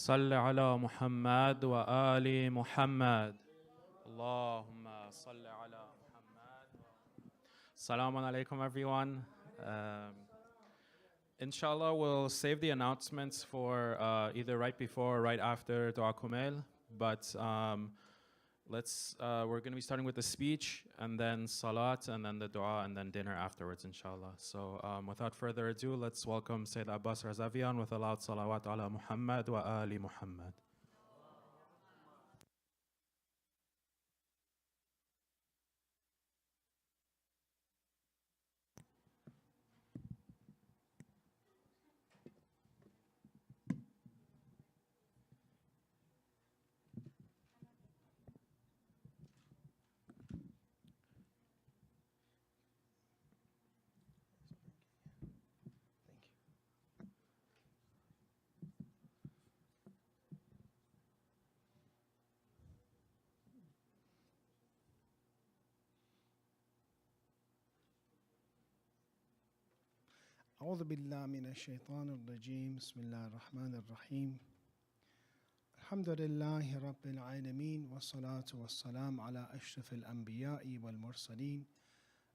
صل على محمد وآل محمد. اللهم صل على Muhammad. Assalamu alaikum, everyone. Inshallah, we'll save the announcements for either right before or right after Dua Kumail. But we're going to be starting with the speech, and then Salat, and then the Dua, and then dinner afterwards, inshallah. So without further ado, let's welcome Sayyid Abbas Razavian with a loud salawat ala Muhammad wa ali Muhammad. أعوذ بالله من الشيطان الرجيم بسم الله الرحمن الرحيم الحمد لله رب العالمين والصلاة والسلام على أشرف الأنبياء والمرسلين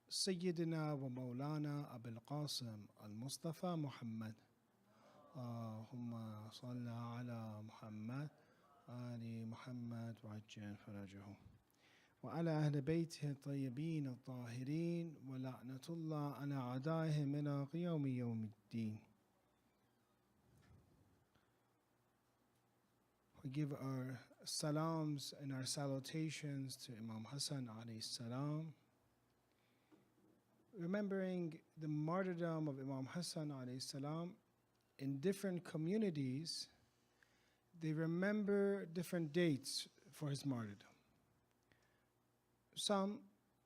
سيدنا ومولانا أبي القاسم المصطفى محمد اللهم صل على محمد آل محمد وعجل فرجه وعلى أهل بيته الطيبين الطاهرين ولعنة الله على أعدائهم إلى قيام يوم الدين. We give our salams and our salutations to Imam Hasan alayhi salam, remembering the martyrdom of Imam Hasan alayhi salam. In different communities, they remember different dates for his martyrdom. Some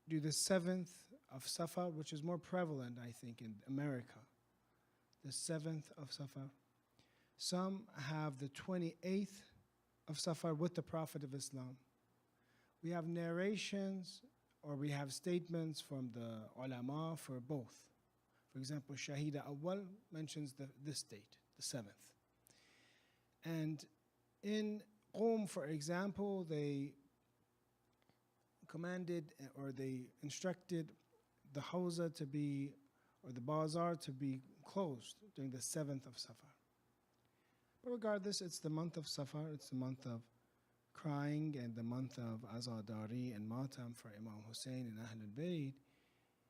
do the 7th of Safar, which is more prevalent, I think, in America. The 7th of Safar. Some have the 28th of Safar with the Prophet of Islam. We have narrations or we have statements from the ulama for both. For example, Shahida Awwal mentions this date, the 7th. And in Qom, for example, they commanded or they instructed the Hawza to be, or the Bazaar to be closed during the 7th of Safar. But regardless, it's the month of Safar, it's the month of crying and the month of Azadari and Matam for Imam Hussein and Ahlul Bayt.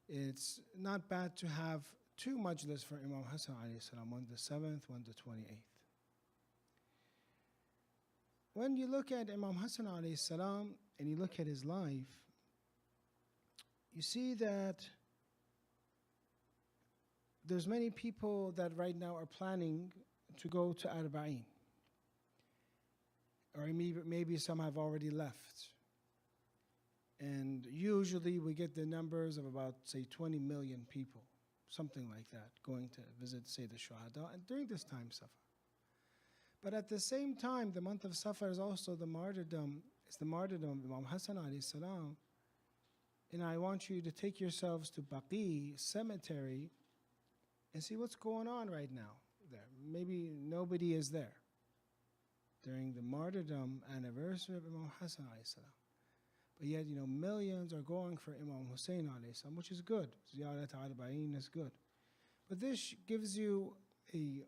It's not bad to have two majlis for Imam Hasan alayhi salam, one the 7th, one the 28th. When you look at Imam Hasan alayhi salam and you look at his life, you see that there's many people that right now are planning to go to Arba'in. Or maybe some have already left. And usually we get the numbers of about, say, 20 million people, something like that, going to visit, say, the Shuhada, and during this time, Safar. But at the same time, the month of Safar is also the martyrdom. It's the martyrdom of Imam Hasan alayhi salam. And I want you to take yourselves to Baqi cemetery and see what's going on right now there. Maybe nobody is there during the martyrdom anniversary of Imam Hasan alayhi salam. But yet, millions are going for Imam Hussein alayhi salam, which is good. Ziyarat al-Arba'in is good. But this gives you a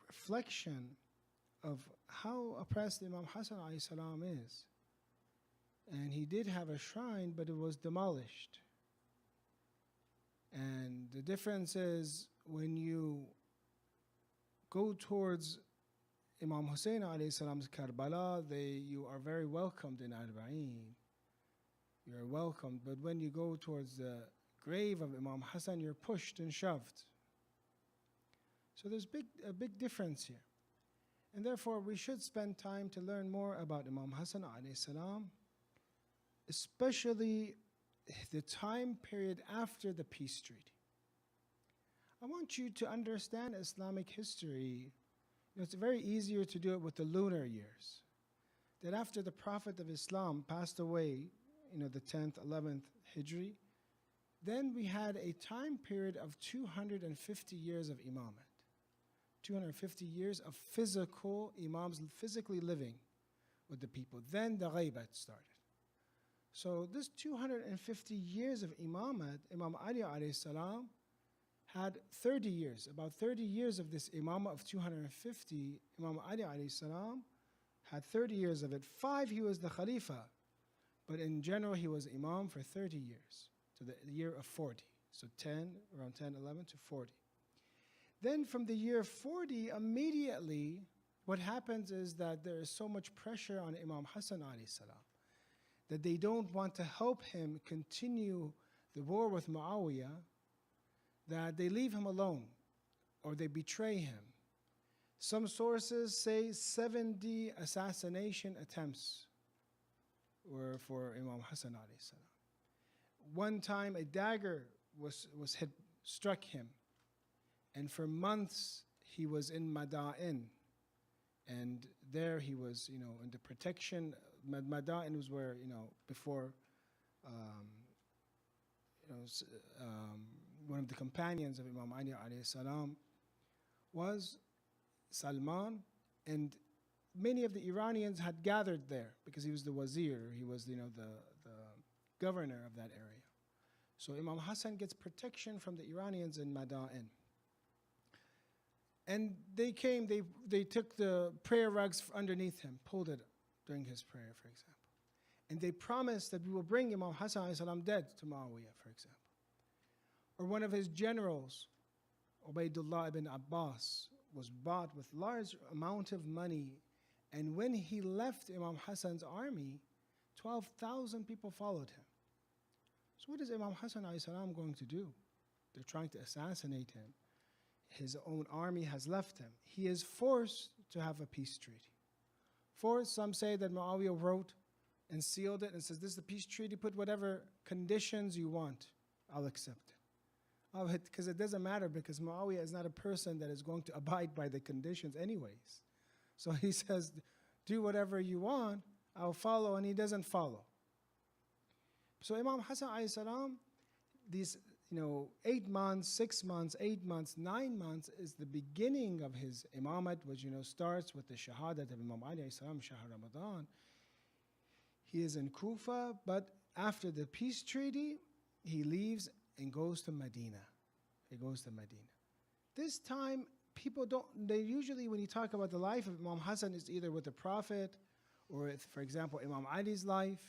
reflection of how oppressed Imam Hasan alayhi salam is. And he did have a shrine, but it was demolished. And the difference is when you go towards Imam Hussein alayhi salam's Karbala, you are very welcomed in Arba'in. You are welcomed. But when you go towards the grave of Imam Hasan, you're pushed and shoved. So there's a big difference here. And therefore, we should spend time to learn more about Imam Hasan alayhi salam, especially the time period after the peace treaty. I want you to understand Islamic history. It's very easier to do it with the lunar years. That after the Prophet of Islam passed away, the 10th, 11th Hijri, then we had a time period of 250 years of imamate. 250 years of physical imams physically living with the people. Then the ghaibat started. So this 250 years of imamat, Imam Ali alayhi salam had 30 years, about 30 years of this imamah of 250. Imam Ali alayhi salam had 30 years of it. 5 he was the khalifa, but in general he was imam for 30 years, to the year of 40. So 10, around 10, 11 to 40. Then from the year 40, immediately, what happens is that there is so much pressure on Imam Hasan alayhi salam that they don't want to help him continue the war with Muawiyah, that they leave him alone or they betray him. Some sources say 70 assassination attempts were for Imam Hasan alayhi salam. One time a dagger was struck him, and for months he was in Madain, and there he was, in the protection. Madain was where, before, one of the companions of Imam Ali alayhi salam was Salman, and many of the Iranians had gathered there because he was the wazir, he was, the governor of that area. So Imam Hasan gets protection from the Iranians in Madain. And they came, they took the prayer rugs underneath him, pulled it during his prayer, for example. And they promised that we will bring Imam Hasan alayhi salam dead to Muawiyah, for example. Or one of his generals, Ubaidullah ibn Abbas, was bought with large amount of money. And when he left Imam Hasan's army, 12,000 people followed him. So what is Imam Hasan alayhi salam going to do? They're trying to assassinate him. His own army has left him. He is forced to have a peace treaty. Forced, some say that Muawiyah wrote and sealed it and says, this is the peace treaty, put whatever conditions you want, I'll accept it. Because it doesn't matter, because Muawiyah is not a person that is going to abide by the conditions anyways. So he says, do whatever you want, I'll follow, and he doesn't follow. So Imam Hasan alayhi salam, these 8 months, 6 months, 8 months, 9 months is the beginning of his imamat, which starts with the shahadat of Imam Ali alayhi salam, Shahr Ramadan. He is in Kufa, but after the peace treaty, he leaves and goes to Medina. He goes to Medina. This time, people they usually, when you talk about the life of Imam Hasan, it's either with the Prophet or, for example, Imam Ali's life.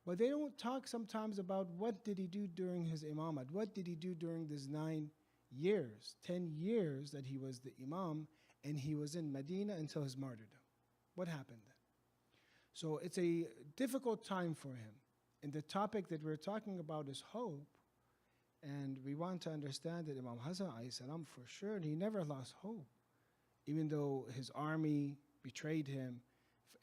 But they don't talk sometimes about what did he do during his imamat. What did he do during these 9 years, 10 years that he was the imam and he was in Medina until his martyrdom? What happened then? So it's a difficult time for him. And the topic that we're talking about is hope. And we want to understand that Imam Hasan alayhi salam, for sure, he never lost hope. Even though his army betrayed him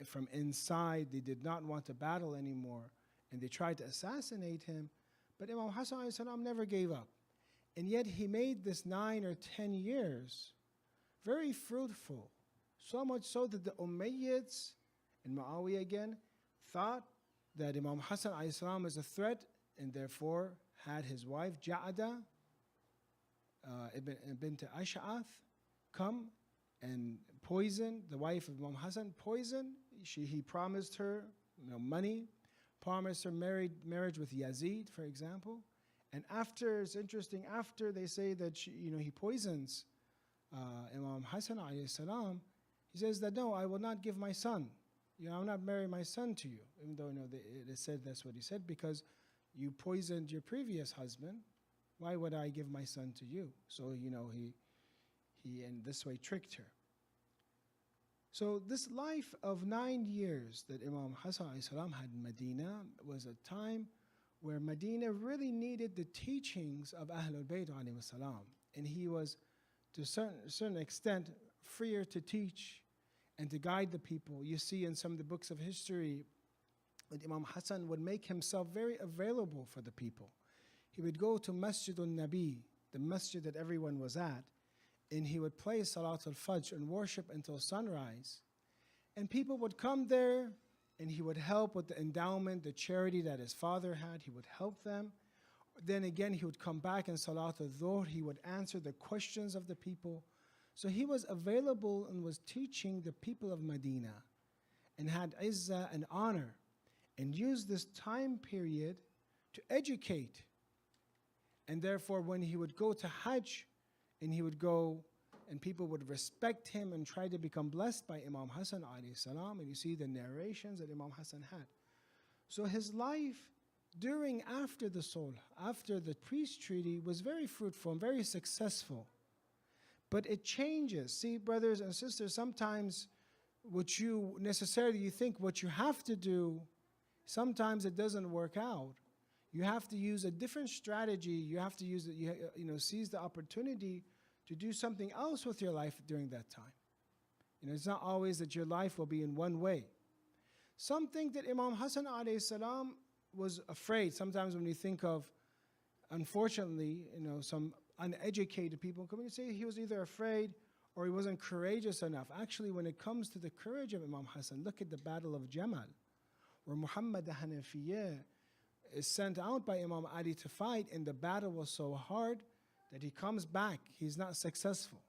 from inside, they did not want to battle anymore. And they tried to assassinate him, but Imam Hasan alayhi salam never gave up. And yet he made this 9 or 10 years very fruitful, so much so that the Umayyads and Muawiyah again thought that Imam Hasan alayhi salam is a threat, and therefore had his wife Ja'ada bint Ash'ath come and poison the wife of Imam Hasan. He promised her money, promised her marriage with Yazid, for example. And after, it's interesting, after they say that he poisons Imam Hasan alayhi salam, he says that, no, I will not give my son. I will not marry my son to you. Even though it is said that's what he said, because you poisoned your previous husband. Why would I give my son to you? So, he in this way tricked her. So this life of 9 years that Imam Hasan alayhi salam had in Medina was a time where Medina really needed the teachings of Ahlul Bayt alayhi salam. And he was, to a certain extent, freer to teach and to guide the people. You see in some of the books of history that Imam Hasan would make himself very available for the people. He would go to Masjid al-Nabi, the masjid that everyone was at, and he would play Salat al-Fajr and worship until sunrise. And people would come there, and he would help with the endowment, the charity that his father had. He would help them. Then again, he would come back in Salat al-Dhuhr. He would answer the questions of the people. So he was available and was teaching the people of Medina and had izzah and honor, and used this time period to educate. And therefore, when he would go to Hajj, and he would go and people would respect him and try to become blessed by Imam Hasan alayhi salam, and you see the narrations that Imam Hasan had. So his life after the Sulh, after the peace treaty, was very fruitful and very successful. But it changes. See, brothers and sisters, sometimes you think what you have to do, sometimes it doesn't work out. You have to use a different strategy. You have to use seize the opportunity to do something else with your life during that time. It's not always that your life will be in one way. Something that Imam Hasan alayhi salam was afraid. Sometimes when we think of, unfortunately, some uneducated people come and say he was either afraid or he wasn't courageous enough. Actually, when it comes to the courage of Imam Hasan, look at the Battle of Jamal, where Muhammad Hanafiyyah is sent out by Imam Ali to fight, and the battle was so hard that he comes back. He's not successful.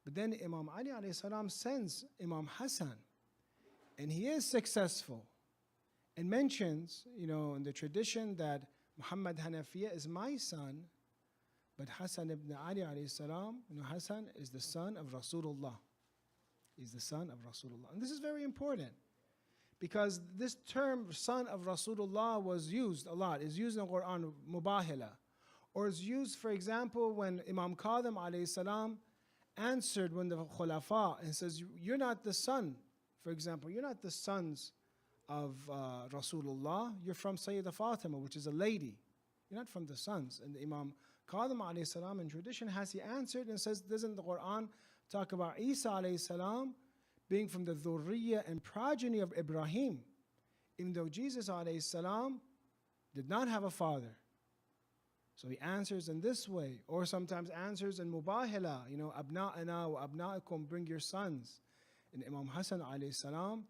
But then Imam Ali alayhi salam sends Imam Hasan, and he is successful, and mentions, in the tradition that Muhammad Hanafiyyah is my son, but Hasan ibn Ali alayhi salam, Hasan is the son of Rasulullah. He's the son of Rasulullah. And this is very important, because this term, son of Rasulullah, was used a lot. It's used in the Quran, mubahila. Or it's used, for example, when Imam Qadim alayhi salam answered when the Khulafa and says, you're not the son, for example, you're not the sons of Rasulullah, you're from Sayyidah Fatima, which is a lady. You're not from the sons. And the Imam Qadim alayhi salam in tradition he answered and says, doesn't the Quran talk about Isa alayhi salam being from the dhurriya and progeny of Ibrahim, even though Jesus alayhi salam did not have a father? So he answers in this way, or sometimes answers in mubahila, abna'ana wa abna'ikum, bring your sons. And Imam Hasan alayhi salam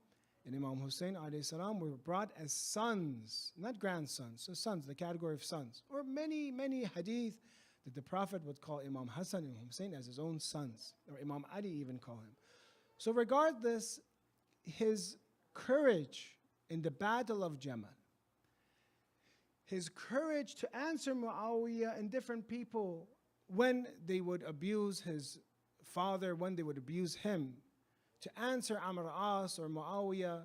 and Imam Hussein alayhi salam were brought as sons, not grandsons, so sons, the category of sons. Or many, many hadith that the Prophet would call Imam Hasan and Hussein as his own sons, or Imam Ali even call him. So regardless, his courage in the Battle of Jamal, his courage to answer Muawiyah and different people when they would abuse his father, when they would abuse him, to answer Amr As or Muawiyah,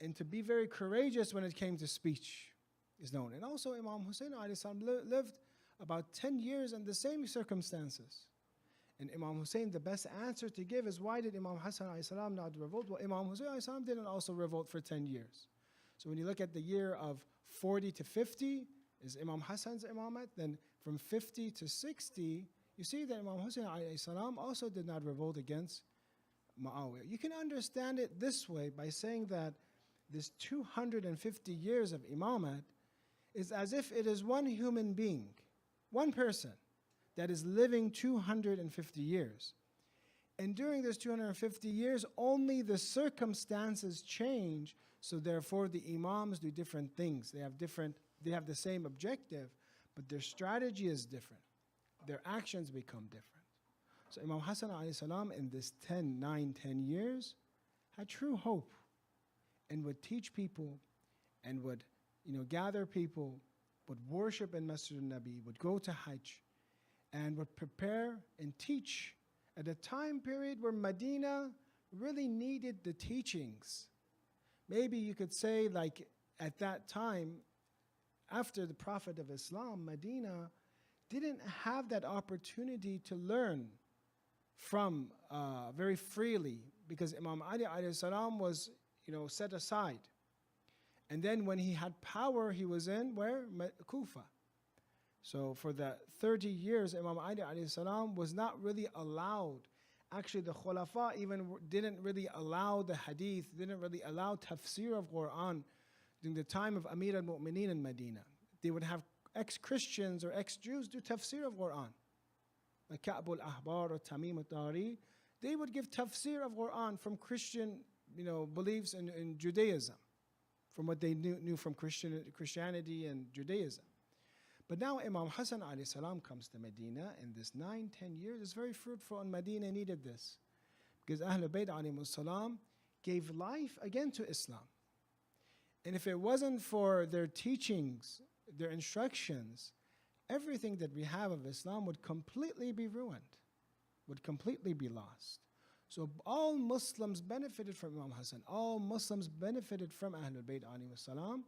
and to be very courageous when it came to speech is known. And also Imam Hussein alayhi salam lived about 10 years in the same circumstances. And Imam Hussein, the best answer to give is, why did Imam Hasan alayhi salam not revolt? Well, Imam Hussein alayhi salam didn't also revolt for 10 years. So when you look at the year of 40 to 50 is Imam Hasan's imamat, then from 50 to 60, you see that Imam Hussein alayhi salam also did not revolt against Muawiyah. You can understand it this way by saying that this 250 years of imamat is as if it is one human being, one person that is living 250 years. And during this 250 years, only the circumstances change, so therefore the imams do different things. They have the same objective, but their strategy is different. Their actions become different. So Imam Hasan alayhi salam in this 10 years had true hope, and would teach people, and would gather people, would worship in Masjid al-Nabi, would go to Hajj, and would prepare and teach at a time period where Medina really needed the teachings. Maybe you could say, like, at that time, after the Prophet of Islam, Medina didn't have that opportunity to learn from very freely, because Imam Ali alayhi salam was set aside. And then when he had power, he was in where? Kufa. So for the 30 years, Imam Ali alayhi salam was not really allowed. Actually, the Khulafa even didn't really allow the hadith, didn't really allow tafsir of Quran during the time of Amir al-Mu'mineen in Medina. They would have ex-Christians or ex-Jews do tafsir of Quran. Like Ka'b al-Ahbar or Tamim al-Tari, they would give tafsir of Quran from Christian beliefs in Judaism, from what they knew from Christianity and Judaism. But now Imam Hasan alayhi salam comes to Medina, and this 9-10 years is very fruitful, and Medina needed this. Because Ahlul Bayt alayhi salam gave life again to Islam. And if it wasn't for their teachings, their instructions, everything that we have of Islam would completely be ruined, would completely be lost. So all Muslims benefited from Imam Hasan. All Muslims benefited from Ahlul Bayt alayhi salam.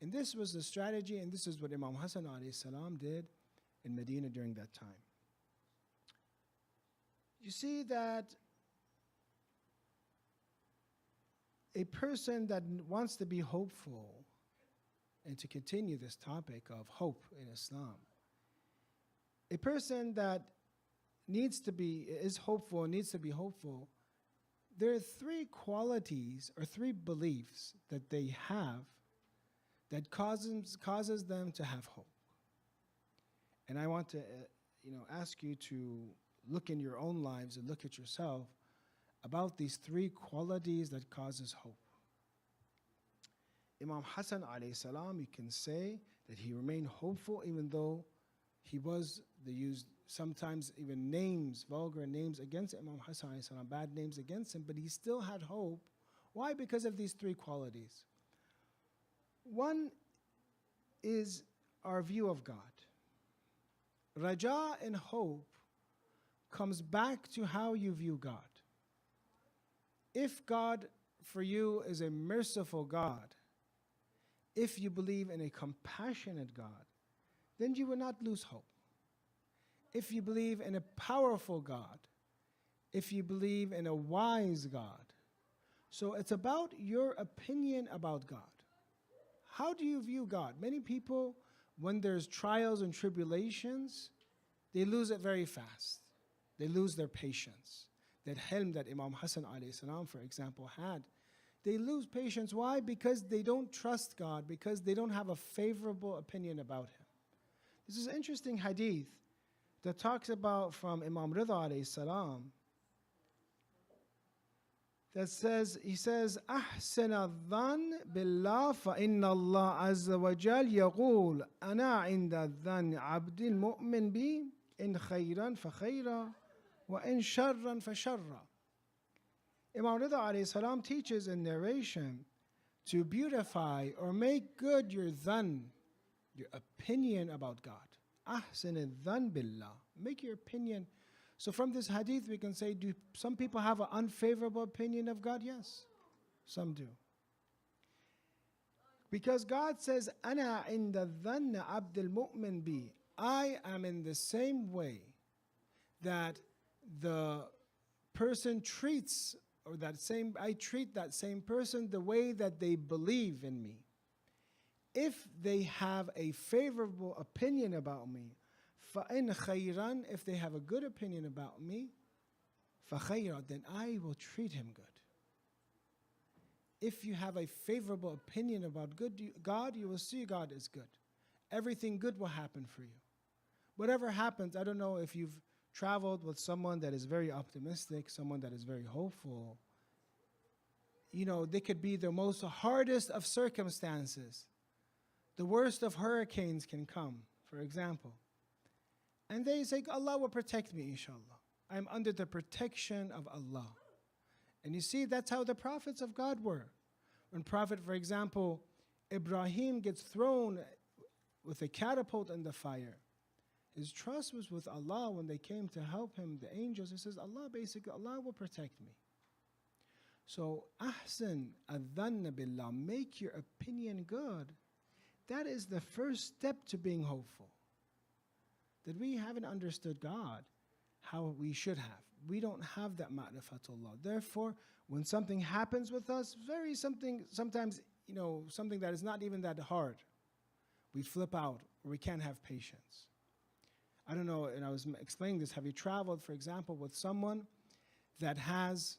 And this was the strategy, and this is what Imam Hasan alayhi salam did in Medina during that time. You see that a person that wants to be hopeful, and to continue this topic of hope in Islam, a person that is hopeful, needs to be hopeful, there are three qualities or three beliefs that they have that causes them to have hope. And I want to ask you to look in your own lives and look at yourself about these three qualities that causes hope. Imam Hasan alayhi salam, you can say that he remained hopeful even though he was used sometimes even names, vulgar names against Imam Hasan alayhi salam, bad names against him, but he still had hope. Why? Because of these three qualities. One is our view of God. Raja and hope comes back to how you view God. If God for you is a merciful God, if you believe in a compassionate God, then you will not lose hope. If you believe in a powerful God, if you believe in a wise God, so it's about your opinion about God. How do you view God? Many people, when there's trials and tribulations, they lose it very fast. They lose their patience. That hilm that Imam Hasan alayhi salam, for example, had. They lose patience. Why? Because they don't trust God, because they don't have a favorable opinion about Him. This is an interesting hadith that talks about from Imam Rida alayhi salam, that says, he says, أحسن الظن بالله فإن الله عز وجل يقول أنا عند الظن عبد المؤمن بي إن خيرا فخيرا وإن شرا فشرا. Imam Rida alayhi salam teaches in narration to beautify or make good your dhan, your opinion about God. أحسن الظن بالله. Make your opinion. So from this hadith we can say, do some people have an unfavorable opinion of God? Yes, some do. Because God says, أنا عند الظن عبد المؤمن بي. I am in the same way that the person treats, or I treat that same person the way that they believe in me. If they have a favorable opinion about me, فَإِنْ خَيْرًا, if they have a good opinion about me, فَخَيْرًا, then I will treat him good. If you have a favorable opinion about God, you will see God is good. Everything good will happen for you. Whatever happens, I don't know if you've traveled with someone that is very optimistic, someone that is very hopeful. They could be the most hardest of circumstances. The worst of hurricanes can come, for example. And they say, Allah will protect me, inshallah. I'm under the protection of Allah. And you see, that's how the prophets of God were. When Prophet, for example, Ibrahim gets thrown with a catapult in the fire, his trust was with Allah. When they came to help him, the angels, he says, Allah will protect me. So, ahsan adhanna billah, make your opinion good. That is the first step to being hopeful. That we haven't understood God how we should have. We don't have that ma'rifatullah. Therefore, when something happens with us, sometimes, something that is not even that hard, we flip out, or we can't have patience. I don't know, and I was explaining this, have you traveled, for example, with someone that has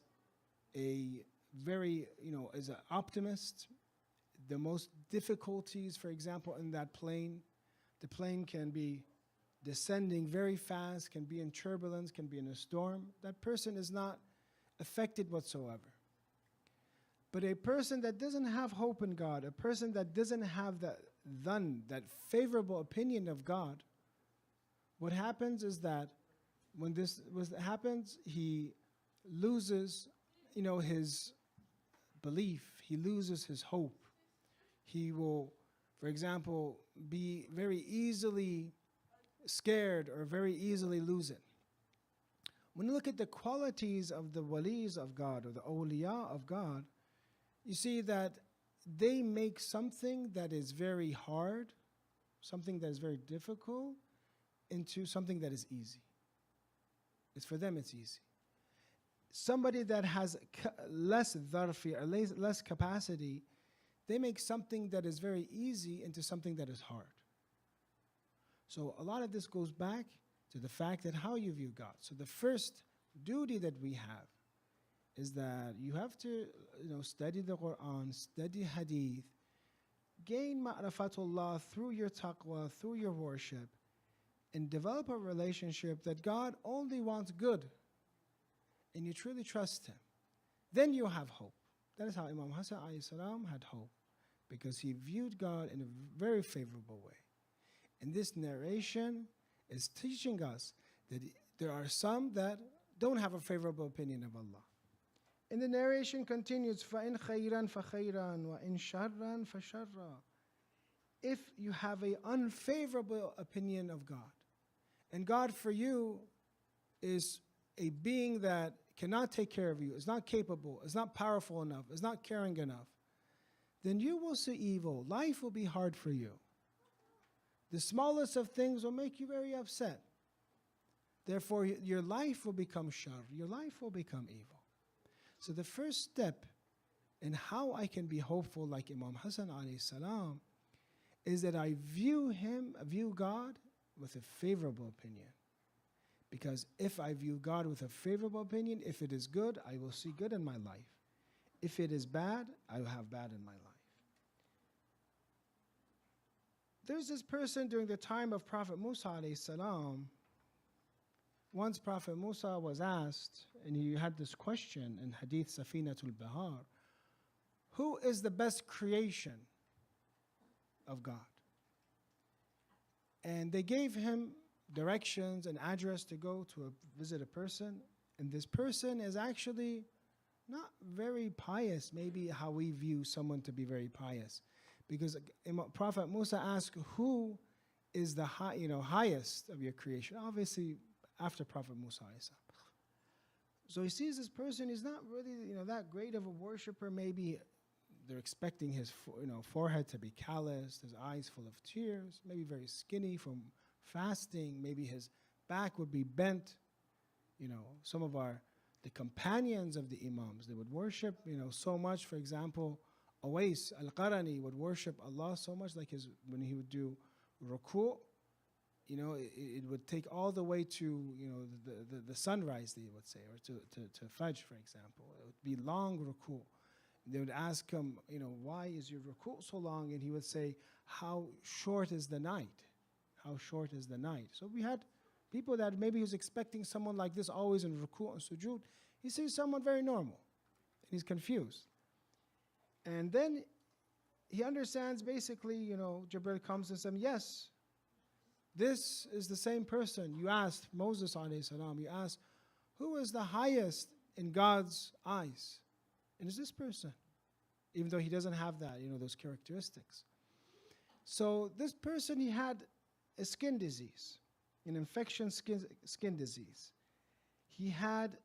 a very, is an optimist, the most difficulties, for example, in that plane, the plane can be descending very fast, can be in turbulence, can be in a storm. That person is not affected whatsoever. But a person that doesn't have hope in God, a person that doesn't have dhan, that favorable opinion of God, what happens is that when happens, he loses, his belief. He loses his hope. He will, for example, be very easily scared or very easily lose it. When you look at the qualities of the walis of God or the awliya of God, you see that they make something that is very hard, something that is very difficult, into something that is easy. For them, it's easy. Somebody that has less dharfi or less capacity, they make something that is very easy into something that is hard. So a lot of this goes back to the fact that how you view God. So the first duty that we have is that you have to study the Quran, study hadith, gain ma'rifatullah through your taqwa, through your worship, and develop a relationship that God only wants good, and you truly trust Him. Then you have hope. That is how Imam Hasan alayhi salam had hope, because he viewed God in a very favorable way. And this narration is teaching us that there are some that don't have a favorable opinion of Allah. And the narration continues, فَإِنْ خَيْرًا فَخَيْرًا وَإِنْ شَرًّا فَشَرًّا. If you have an unfavorable opinion of God, and God for you is a being that cannot take care of you, is not capable, is not powerful enough, is not caring enough, then you will see evil. Life will be hard for you. The smallest of things will make you very upset. Therefore, your life will become shar, your life will become evil. So the first step in how I can be hopeful like Imam Hasan alayhi salam is that I view God with a favorable opinion. Because if I view God with a favorable opinion, if it is good, I will see good in my life. If it is bad, I will have bad in my life. There's this person during the time of Prophet Musa alayhi salam. Once Prophet Musa was asked, and he had this question in Hadith Safinatul Bahar, who is the best creation of God? And they gave him directions and address to go to visit a person, and this person is actually not very pious, maybe how we view someone to be very pious. Because Prophet Musa asked, who is the highest of your creation? Obviously, after Prophet Musa. So he sees this person, he's not really that great of a worshiper. Maybe they're expecting his forehead to be calloused, his eyes full of tears, maybe very skinny from fasting, maybe his back would be bent. Some of the companions of the Imams, they would worship so much. For example, Awais al-Qarani would worship Allah so much, like when he would do ruku', it would take all the way to the sunrise, they would say, or to Fajr, for example. It would be long ruku'. They would ask him, why is your ruku' so long? And he would say, how short is the night? How short is the night? So we had people that maybe he was expecting someone like this always in ruku' and sujood. He sees someone very normal, and he's confused. And then he understands basically, Jibril comes and says, yes, this is the same person. You asked Moses alayhi salam, you asked, who is the highest in God's eyes? And it's this person, even though he doesn't have that, those characteristics. So this person, he had a skin disease, an infection skin disease. He had,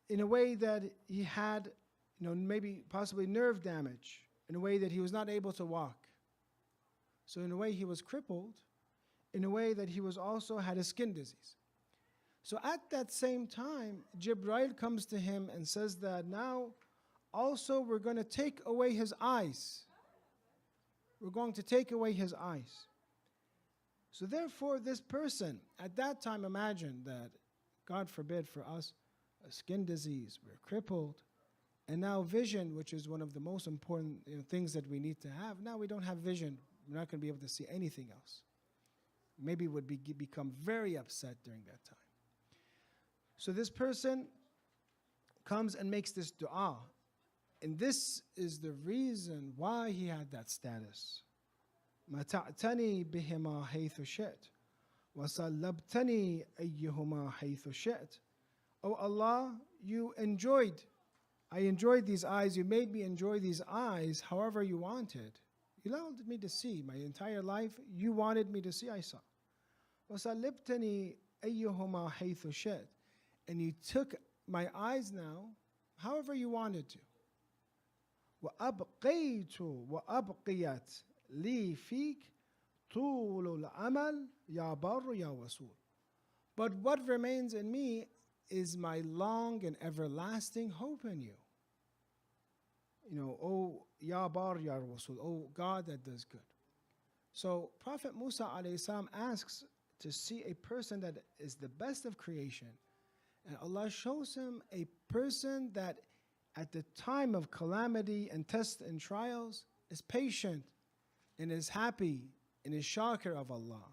in a way that he had, maybe possibly nerve damage, in a way that he was not able to walk. So in a way he was crippled, in a way that he was also had a skin disease. So at that same time, Jibril comes to him and says that now also we're going to take away his eyes. We're going to take away his eyes. So therefore this person, at that time, imagine that, God forbid for us, a skin disease, we're crippled, and now vision, which is one of the most important things that we need to have. Now we don't have vision. We're not going to be able to see anything else. Maybe would become very upset during that time. So this person comes and makes this dua. And this is the reason why he had that status. متعتني بهما حيث شئت وسلبتني أيهما حيث شئت. Oh Allah, I enjoyed these eyes. You made me enjoy these eyes however you wanted. You allowed me to see my entire life. You wanted me to see, I saw. وَسَلِّبْتَنِي أَيُّهُمَا حَيْثُ شِئْتَ. And you took my eyes now however you wanted to. وَأَبْقَيْتُ وَأَبْقِيَتْ لِي فِيكَ طُولُ الْعَمَلِ يَا بَرُّ يَا وَصُولُ. But what remains in me is my long and everlasting hope in you. You know, oh, Ya Bar, Ya Rasul, oh God that does good. So Prophet Musa alayhi salam asks to see a person that is the best of creation. And Allah shows him a person that at the time of calamity and tests and trials is patient and is happy and is shakir of Allah.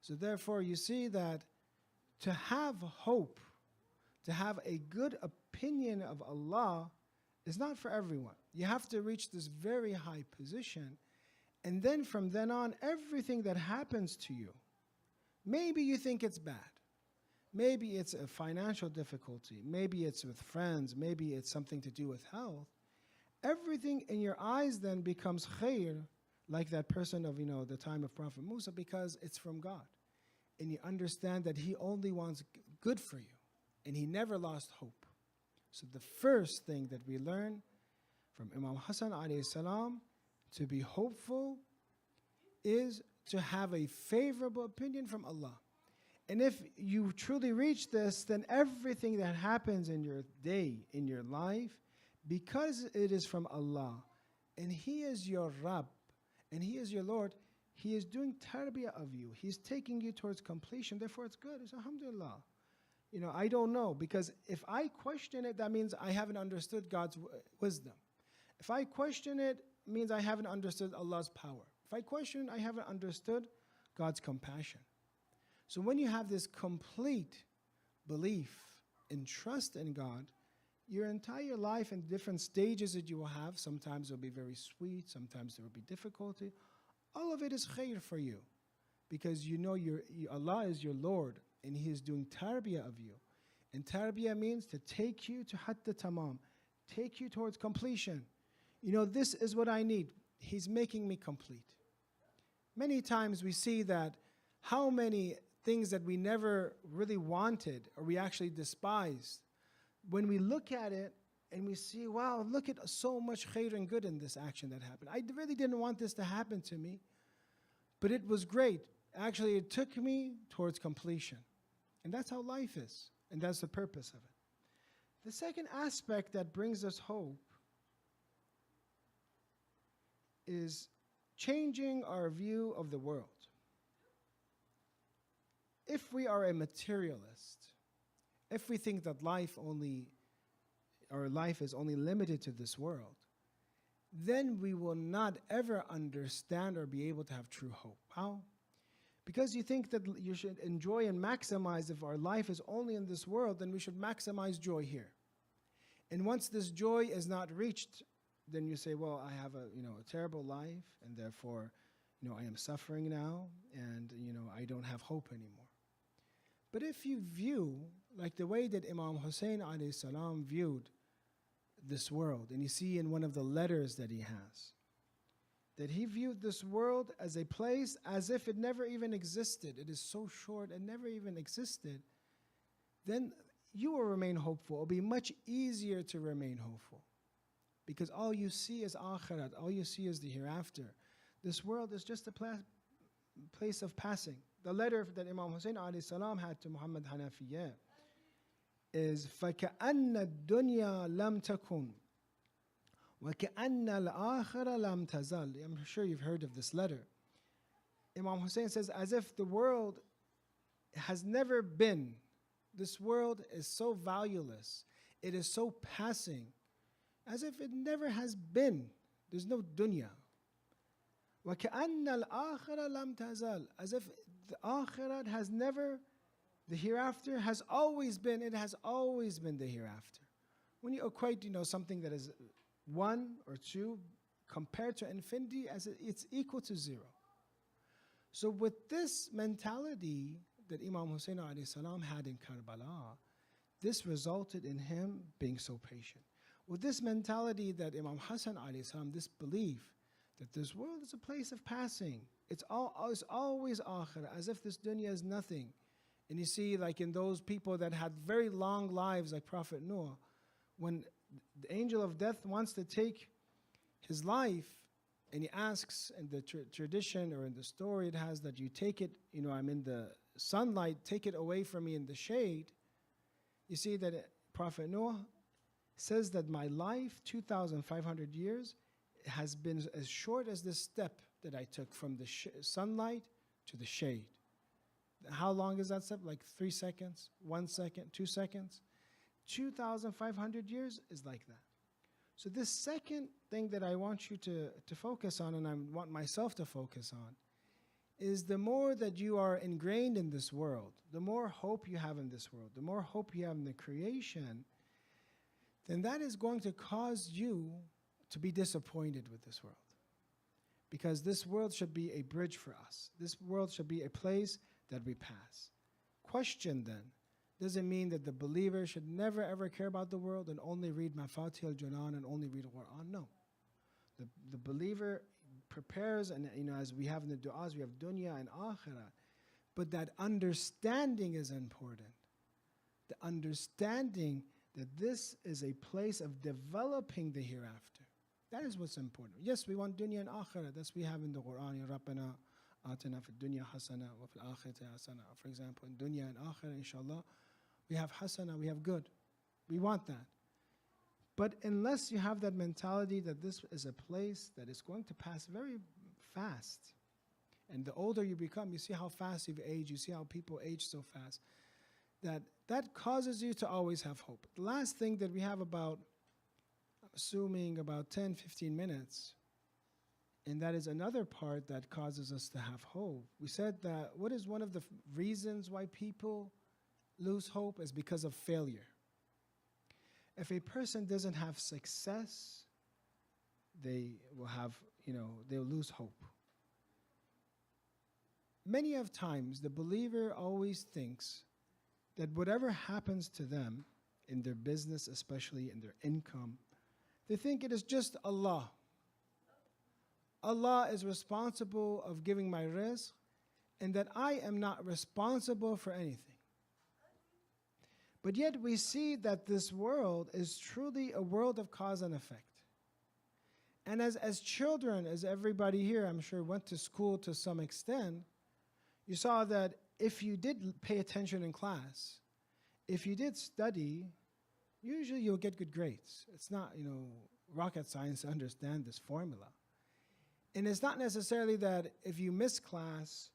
So therefore you see that to have hope, to have a good opinion of Allah is not for everyone. You have to reach this very high position. And then from then on, everything that happens to you, maybe you think it's bad. Maybe it's a financial difficulty. Maybe it's with friends. Maybe it's something to do with health. Everything in your eyes then becomes khair, like that person of, the time of Prophet Musa, because it's from God. And you understand that He only wants good for you. And he never lost hope. So the first thing that we learn from Imam Hasan alayhi salam to be hopeful is to have a favorable opinion from Allah. And if you truly reach this, then everything that happens in your day, in your life, because it is from Allah, and He is your Rabb, and He is your Lord, He is doing tarbiyah of you. He's taking you towards completion. Therefore, it's good. It's alhamdulillah. I don't know, because if I question it, that means I haven't understood God's wisdom. If I question it, it means I haven't understood Allah's power. If I question it, I haven't understood God's compassion. So when you have this complete belief and trust in God, your entire life and different stages that you will have, sometimes it will be very sweet, sometimes there will be difficulty. All of it is khair for you, because Allah is your Lord, and He is doing tarbiyah of you. And tarbiyah means to take you to hatta tamam, take you towards completion. This is what I need. He's making me complete. Many times we see that how many things that we never really wanted or we actually despised, when we look at it and we see, wow, look at so much khair and good in this action that happened. I really didn't want this to happen to me, but it was great. Actually, it took me towards completion. And that's how life is. And that's the purpose of it. The second aspect that brings us hope is changing our view of the world. If we are a materialist, if we think that our life is only limited to this world, then we will not ever understand or be able to have true hope. How? Because you think that you should enjoy and maximize, if our life is only in this world, then we should maximize joy here. And once this joy is not reached, then you say, well, I have a terrible life, and therefore, I am suffering now, and I don't have hope anymore. But if you view, like the way that Imam Hussein alayhi salam viewed this world, and you see in one of the letters that he has, that he viewed this world as a place as if it never even existed. It is so short and never even existed. Then you will remain hopeful. It will be much easier to remain hopeful, because all you see is akhirat, all you see is the hereafter. This world is just a place of passing. The letter that Imam Hussein alayhi salam had to Muhammad Hanafiyyah is فَكَأَنَّ الدُّنْيَا لَمْ تَكُنْ وَكَأَنَّ الْآخِرَ لَمْ تَزَلْ. I'm sure you've heard of this letter. Imam Hussein says, as if the world has never been. This world is so valueless. It is so passing. As if it never has been. There's no dunya. وَكَأَنَّ الْآخِرَ لَمْ تَزَلْ. As if the akhirat has never, the hereafter has always been. It has always been the hereafter. When you equate, something that is 1 or 2 compared to infinity, as it's equal to 0. So with this mentality that Imam Hussein alayhi salam had in Karbala, this resulted in him being so patient. With this mentality that Imam Hasan alayhi salam, this belief that this world is a place of passing, it's always akhirah, as if this dunya is nothing. And you see, like in those people that had very long lives, like Prophet Noah, when the angel of death wants to take his life, and he asks, in the tradition or in the story it has that you take it, I'm in the sunlight, take it away from me in the shade. You see that Prophet Noah says that my life, 2,500 years, has been as short as this step that I took from the sunlight to the shade. How long is that step? Like 3 seconds, 1 second, 2 seconds? 2,500 years is like that. So this second thing that I want you to focus on, and I want myself to focus on, is the more that you are ingrained in this world, the more hope you have in this world, the more hope you have in the creation, then that is going to cause you to be disappointed with this world. Because this world should be a bridge for us. This world should be a place that we pass. Question then, does it mean that the believer should never ever care about the world and only read Mafatih al-Janan and only read Quran? No. The believer prepares, and as we have in the du'as, we have dunya and akhirah. But that understanding is important. The understanding that this is a place of developing the hereafter. That is what's important. Yes, we want dunya and akhirah. That's what we have in the Quran. Ya Rabbana atina fi dunya hasana wa fil akhirati hasana. For example, in dunya and akhirah, inshallah, we have hasana, we have good. We want that. But unless you have that mentality that this is a place that is going to pass very fast, and the older you become, you see how fast you've aged, you see how people age so fast, that causes you to always have hope. The last thing that we have about, assuming about 10, 15 minutes, and that is another part that causes us to have hope. We said that what is one of the reasons why people lose hope is because of failure. If a person doesn't have success, they will have, they'll lose hope. Many of times, the believer always thinks that whatever happens to them in their business, especially in their income, they think it is just Allah. Allah is responsible of giving my rizq, and that I am not responsible for anything. But yet we see that this world is truly a world of cause and effect. And as children, as everybody here, I'm sure, went to school to some extent, you saw that if you did pay attention in class, if you did study, usually you'll get good grades. It's not, rocket science to understand this formula. And it's not necessarily that if you miss class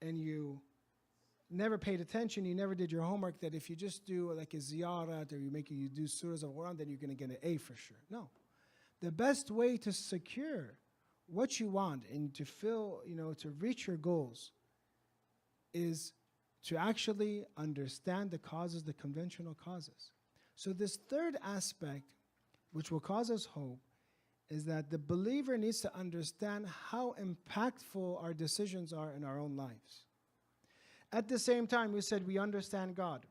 and you never paid attention, you never did your homework, that if you just do like a ziyarat or you do surahs of Quran, then you're going to get an A for sure. No. The best way to secure what you want and to to reach your goals is to actually understand the causes, the conventional causes. So this third aspect, which will cause us hope, is that the believer needs to understand how impactful our decisions are in our own lives. At the same time, we said we understand God.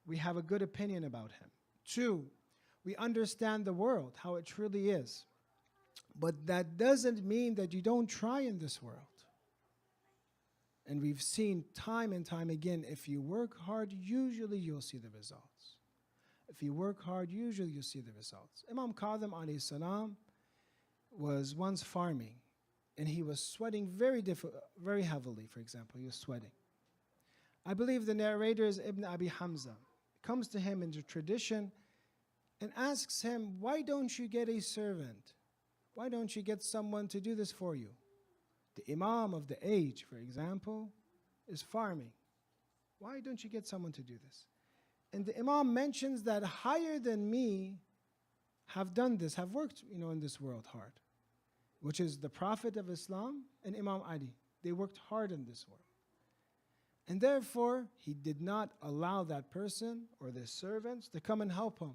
We have a good opinion about Him. 2, we understand the world, how it truly is. But that doesn't mean that you don't try in this world. And we've seen time and time again, if you work hard, usually you'll see the results. If you work hard, usually you'll see the results. Imam Kadhim alayhi salam was once farming, and he was sweating very heavily, for example. He was sweating. I believe the narrator is Ibn Abi Hamza. Comes to him in the tradition and asks him, why don't you get a servant? Why don't you get someone to do this for you? The Imam of the age, for example, is farming. Why don't you get someone to do this? And the Imam mentions that higher than me have done this, have worked in this world hard, which is the Prophet of Islam and Imam Ali. They worked hard in this world. And therefore, he did not allow that person or the servants to come and help him,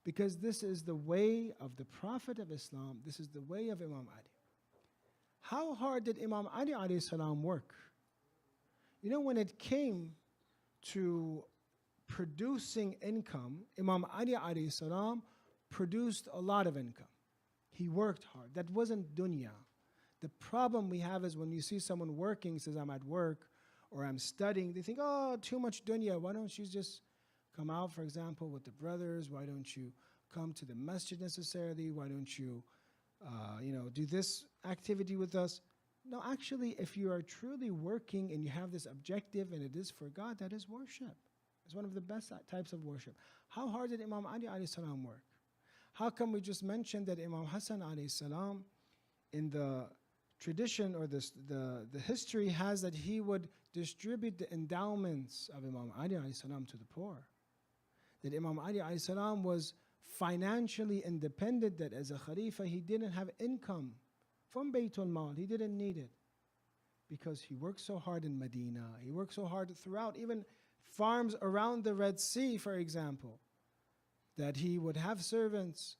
because this is the way of the Prophet of Islam. This is the way of Imam Ali. How hard did Imam Ali alayhi salam work? You know, when it came to producing income, Imam Ali alayhi salam produced a lot of income. He worked hard. That wasn't dunya. The problem we have is when you see someone working, says, I'm at work or I'm studying, they think, oh, too much dunya. Why don't you just come out, for example, with the brothers? Why don't you come to the masjid necessarily? Why don't you, do this activity with us? No, actually, if you are truly working and you have this objective and it is for God, that is worship. It's one of the best types of worship. How hard did Imam Ali alayhi salam work? How come we just mentioned that Imam Hasan alayhi salam, in the tradition or the history has that he would distribute the endowments of Imam Ali alayhi salam to the poor. That Imam Ali alayhi salam was financially independent, that as a Khalifa he didn't have income from Baytul Mal, he didn't need it. Because he worked so hard in Medina, he worked so hard throughout, even farms around the Red Sea, for example, that he would have servants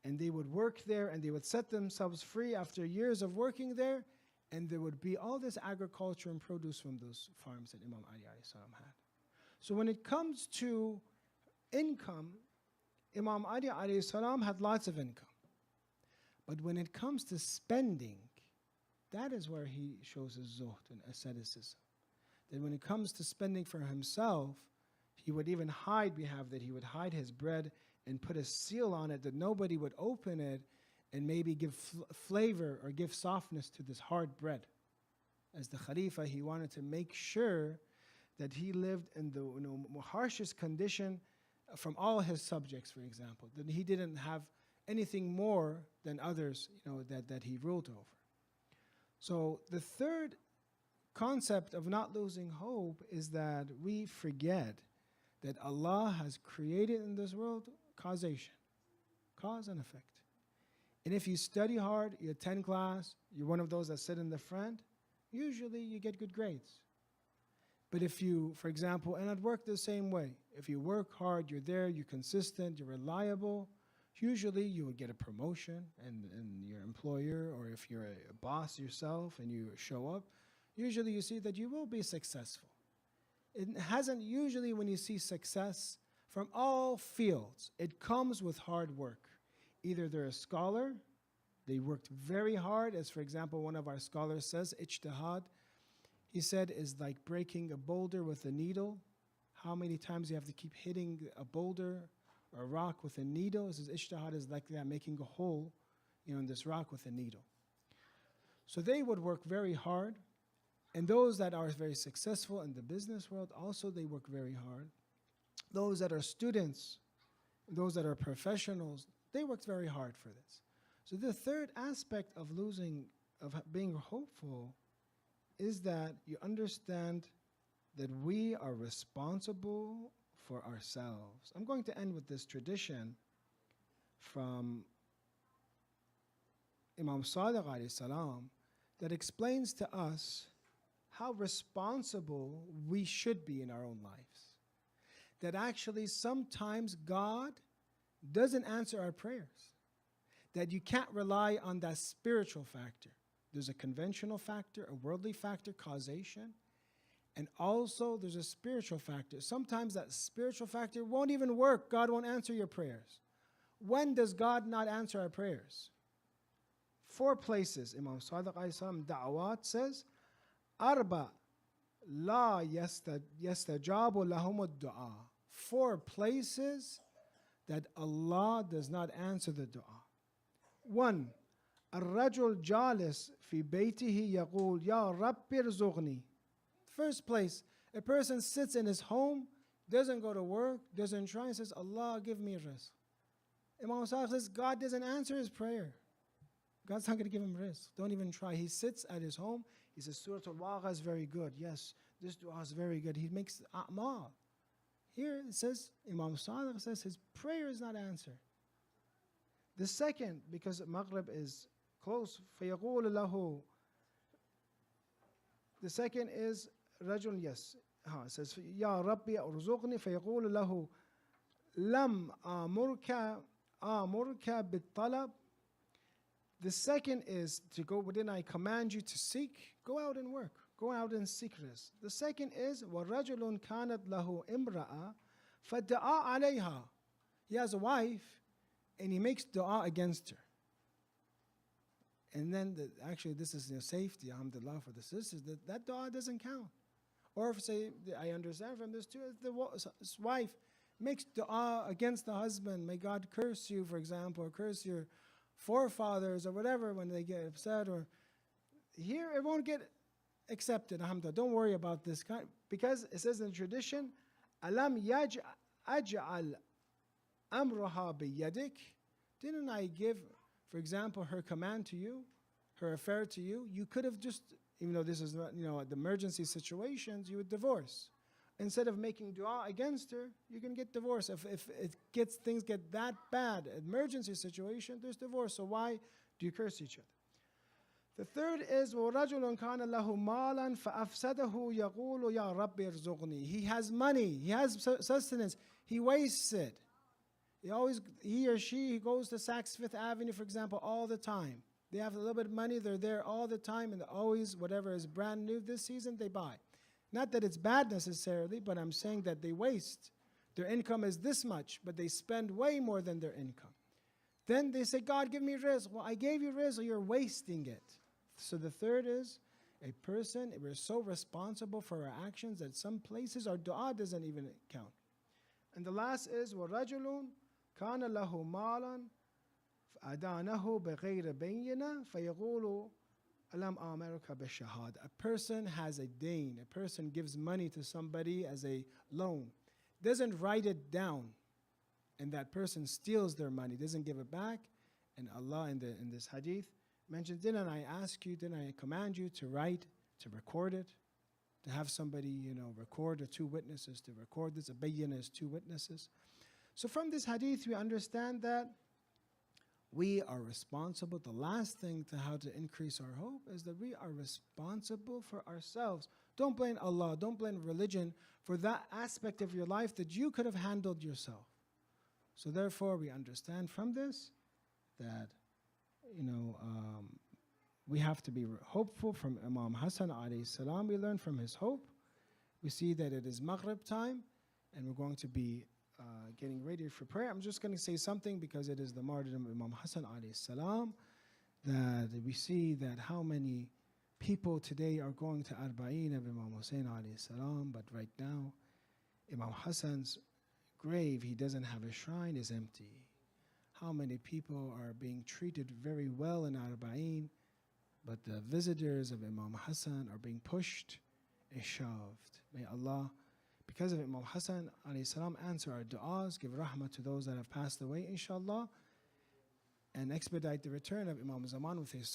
and they would work there and they would set themselves free after years of working there, and there would be all this agriculture and produce from those farms that Imam Ali alayhi salam had. So when it comes to income, Imam Ali alayhi salam had lots of income. But when it comes to spending, that is where he shows his zuhd and asceticism. That when it comes to spending for himself, he would even hide, we have that he would hide his bread and put a seal on it that nobody would open it and maybe give flavor or give softness to this hard bread. As the Khalifa, he wanted to make sure that he lived in the harshest condition from all his subjects, for example, that he didn't have anything more than others, that he ruled over. So the third concept of not losing hope is that we forget that Allah has created in this world causation, cause and effect. And if you study hard, you attend class, you're one of those that sit in the front, usually you get good grades. But if you, for example, and at work the same way, if you work hard, you're there, you're consistent, you're reliable, usually you will get a promotion and your employer, or if you're a boss yourself and you show up, usually you see that you will be successful. It hasn't usually when you see success from all fields, it comes with hard work. Either they're a scholar, they worked very hard, as for example, one of our scholars says, ijtihad, he said, is like breaking a boulder with a needle. How many times you have to keep hitting a boulder or a rock with a needle? He says, ijtihad is like that, making a hole, in this rock with a needle. So they would work very hard. And those that are very successful in the business world, also they work very hard. Those that are students, those that are professionals, they worked very hard for this. So the third aspect of being hopeful is that you understand that we are responsible for ourselves. I'm going to end with this tradition from Imam Sadiq alayhi salam that explains to us how responsible we should be in our own lives. That actually sometimes God doesn't answer our prayers. That you can't rely on that spiritual factor. There's a conventional factor, a worldly factor, causation, and also there's a spiritual factor. Sometimes that spiritual factor won't even work. God won't answer your prayers. When does God not answer our prayers? 4 places. Imam Sadiq alayhi salam da'awat says, Arba la yastajabu lahum ad-du'a. 4 places that Allah does not answer the dua. 1. الرجل جالس في بيته يقول يا رب ارزقني. First place, a person sits in his home, doesn't go to work, doesn't try, and says, Allah, give me rizq. Imam Sadiq says, God doesn't answer his prayer. God's not going to give him rizq. Don't even try. He sits at his home. He says, Surah Al-Waqa is very good. Yes, this dua is very good. He makes a'mal. Here it says, Imam Sadiq says, his prayer is not answered. The second, because Maghrib is close, فَيَقُولُ لَهُ. The second is, رجل, yes. It says, يَا رَبِّي أَرْزُقْنِي فَيَقُولُ لَهُ لَمْ آمُرْكَ بِالطَّلَبِ. The second is to go within. I command you to seek. Go out and work. Go out and seek rizq. The second is وَرَجُلٌ كَانَتْ لَهُ إِمْرَأَةٌ فَدَّعَا عَلَيْهَا. He has a wife and he makes dua against her. And then, actually, this is safety, alhamdulillah, for the sisters, that dua doesn't count. Or if, say, I understand from this too, if the wife makes dua against the husband, may God curse you, for example, or curse your forefathers or whatever when they get upset, or here it won't get accepted, alhamdulillah. Don't worry about this, because it says in the tradition, Alam aj'al amruha biyadik. Didn't I give, for example, her command to you, her affair to you? You could have just, even though this is not, the emergency situations, you would divorce. Instead of making dua against her, you can get divorced. If things get that bad, emergency situation, there's divorce. So why do you curse each other? The third is وَرَجُلٌ كَانَ لَهُ مَالًا فَأَفْسَدَهُ يَقُولُ يَا رَبِّ ارْزُقْنِي. He has money, he has sustenance, he wastes it. He or she goes to Saks Fifth Avenue, for example, all the time. They have a little bit of money, they're there all the time, and always whatever is brand new this season, they buy. Not that it's bad necessarily, but I'm saying that they waste. Their income is this much, but they spend way more than their income. Then they say, God, give me rizq. Well, I gave you rizq, you're wasting it. So the third is a person, we're so responsible for our actions that some places our dua doesn't even count. And the last is وَرَجُلٌ كَانَ لَهُ مَالًا فَأَدَانَهُ بِغَيْرِ بَيِّنَةٍ فَيَقُولُ أَلَمْ آمَرُكَ بِالشَّهَادَةِ. A person has a dain, a person gives money to somebody as a loan, doesn't write it down, and that person steals their money, doesn't give it back, and Allah in this hadith mentions, didn't I ask you, didn't I command you to write, to record it, to have somebody, record, or two witnesses to record this? A bayyinah is two witnesses. So from this hadith, we understand that we are responsible. The last thing to how to increase our hope is that we are responsible for ourselves. Don't blame Allah, don't blame religion for that aspect of your life that you could have handled yourself. So therefore, we understand from this that we have to be hopeful. From Imam Hasan alayhi salam, we learn from his hope. We see that it is Maghrib time, and we're going to be getting ready for prayer. I'm just going to say something because it is the martyrdom of Imam Hasan alayhi salam, that we see that how many people today are going to Arba'een of Imam Hussein alayhi salam, but right now, Imam Hasan's grave, he doesn't have a shrine, is empty. How many people are being treated very well in Arba'een, but the visitors of Imam Hasan are being pushed and shoved. May Allah, because of Imam Hasan alayhi salam, answer our du'as, give rahmah to those that have passed away, inshallah, and expedite the return of Imam Zaman with his